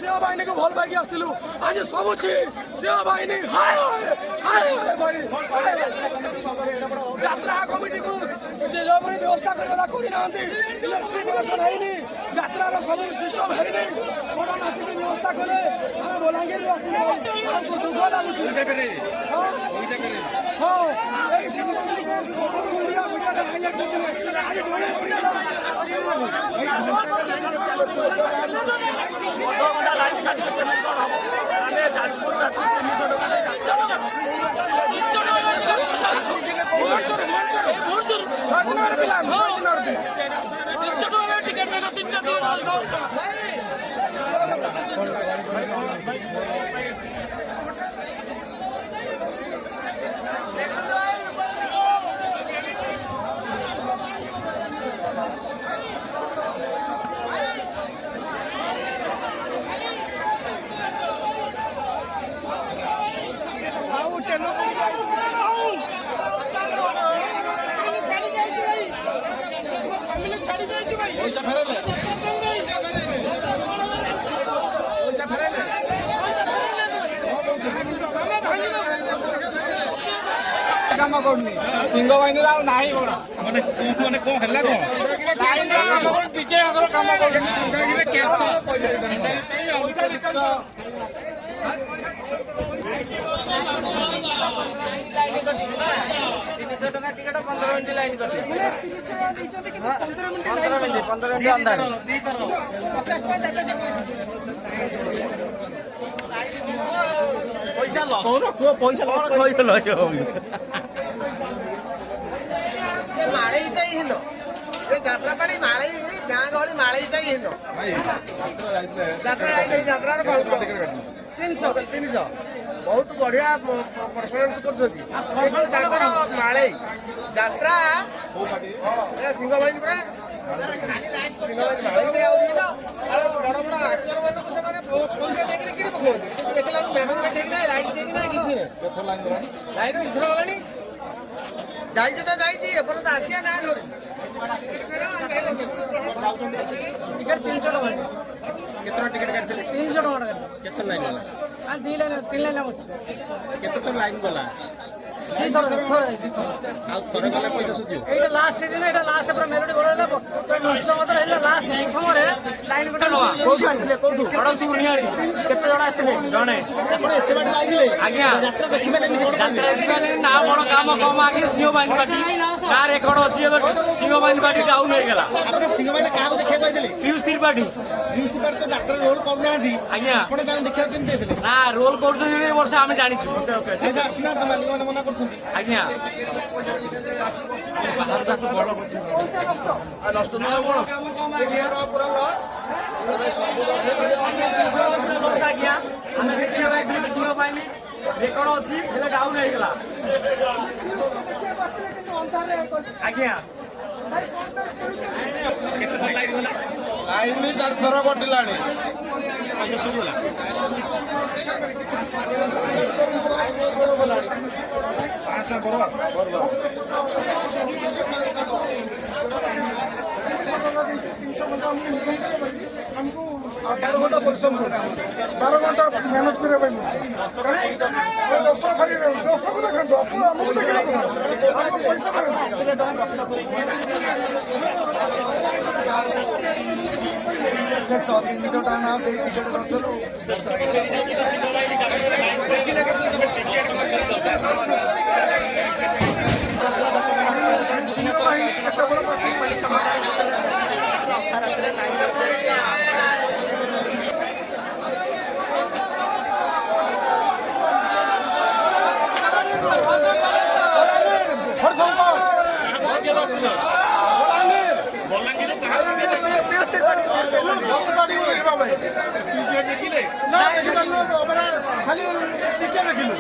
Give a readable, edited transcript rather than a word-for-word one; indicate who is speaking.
Speaker 1: सिंह बाहिनी को भल पाई आसलु आज सबुची सिंह बाहिनी हाय हाय भाई यात्रा कमिटी को व्यवस्था करना इलेक्ट्रिफिकेशन है यात्रार सब सिस्टम है छोटा नाती की व्यवस्था कले बलांगीर आमको दुख लगुच हाँ काम करनी सिंह बाहिनी नहीं माने कौन है काम
Speaker 2: टिकट 15 मिनट लाइन कर 15 मिनट अंदर पैसा लॉस माळे चाहिए नो यात्रा पाड़ी माळे गाँ गहली माळे चाहिए नो यात्रा 300 बहुत बढ़िया परफॉर्मेंस कर माळे यात्रा सिंह बाहिनी पूरा सिंह बाहिनी बड़ बड़ आक्टर मान पैसा देकर कि देखला मैनेजमेंट ठीक ना लाइट ठीक ना किसी लाइट इधर गलानी जाई तो आसिया ना धरी टिकट 300 टका केतना टिकट काटले 300 टका केतना लाइन वाला आ 3 लाइन बस केतना लाइन वाला थोड़े गले पैसा सुझियो एटा लास्ट सीजन एटा लास्ट पर मेलोडी बडला नौशो मत रहला लास्ट समय रे लाइन गोटा लवा कोठी आस्ते कोठी बडा सुनियारी केते जण आस्ते जणे आपण एते बाट लागिले आज्ञा यात्रा देखिबे नै यात्रा देखिबे नै ना बड़ काम कम आगे सिंह बाहिनी पार्टी का रेकॉर्ड अछि एबे सिंह बाहिनी पार्टी डाउन हो गेला आपण सिंह बाहिनी काम देखे पाइदेले पीयूष त्रिपाठी तो यात्रा रोल करना दी आज्ञा आपण दाम देखियो केम देले ना रोल करछ जे वर्ष हम जानि छु ओके आसिना त मालिक माने मना करछथि आज्ञा बाहर दास बड़ नष्ट न बड़ पूरा लॉस आज्ञा हमें देखियो भाई सिंह बाहिनी रेकॉर्ड अछि हेले डाउन हो गेला आज्ञा केतना लाइन होला लाइन में 4 थरा बटिलाणी पैसा सुरुला आटा बरोबर हमको 12 घंटा परिश्रम कर 12 घंटा मेहनत करे भाई 200 को देखो हमको देखले हमको पैसा मारे से 100-300 टाइम आप देख के चलो खाली टिके देखिलु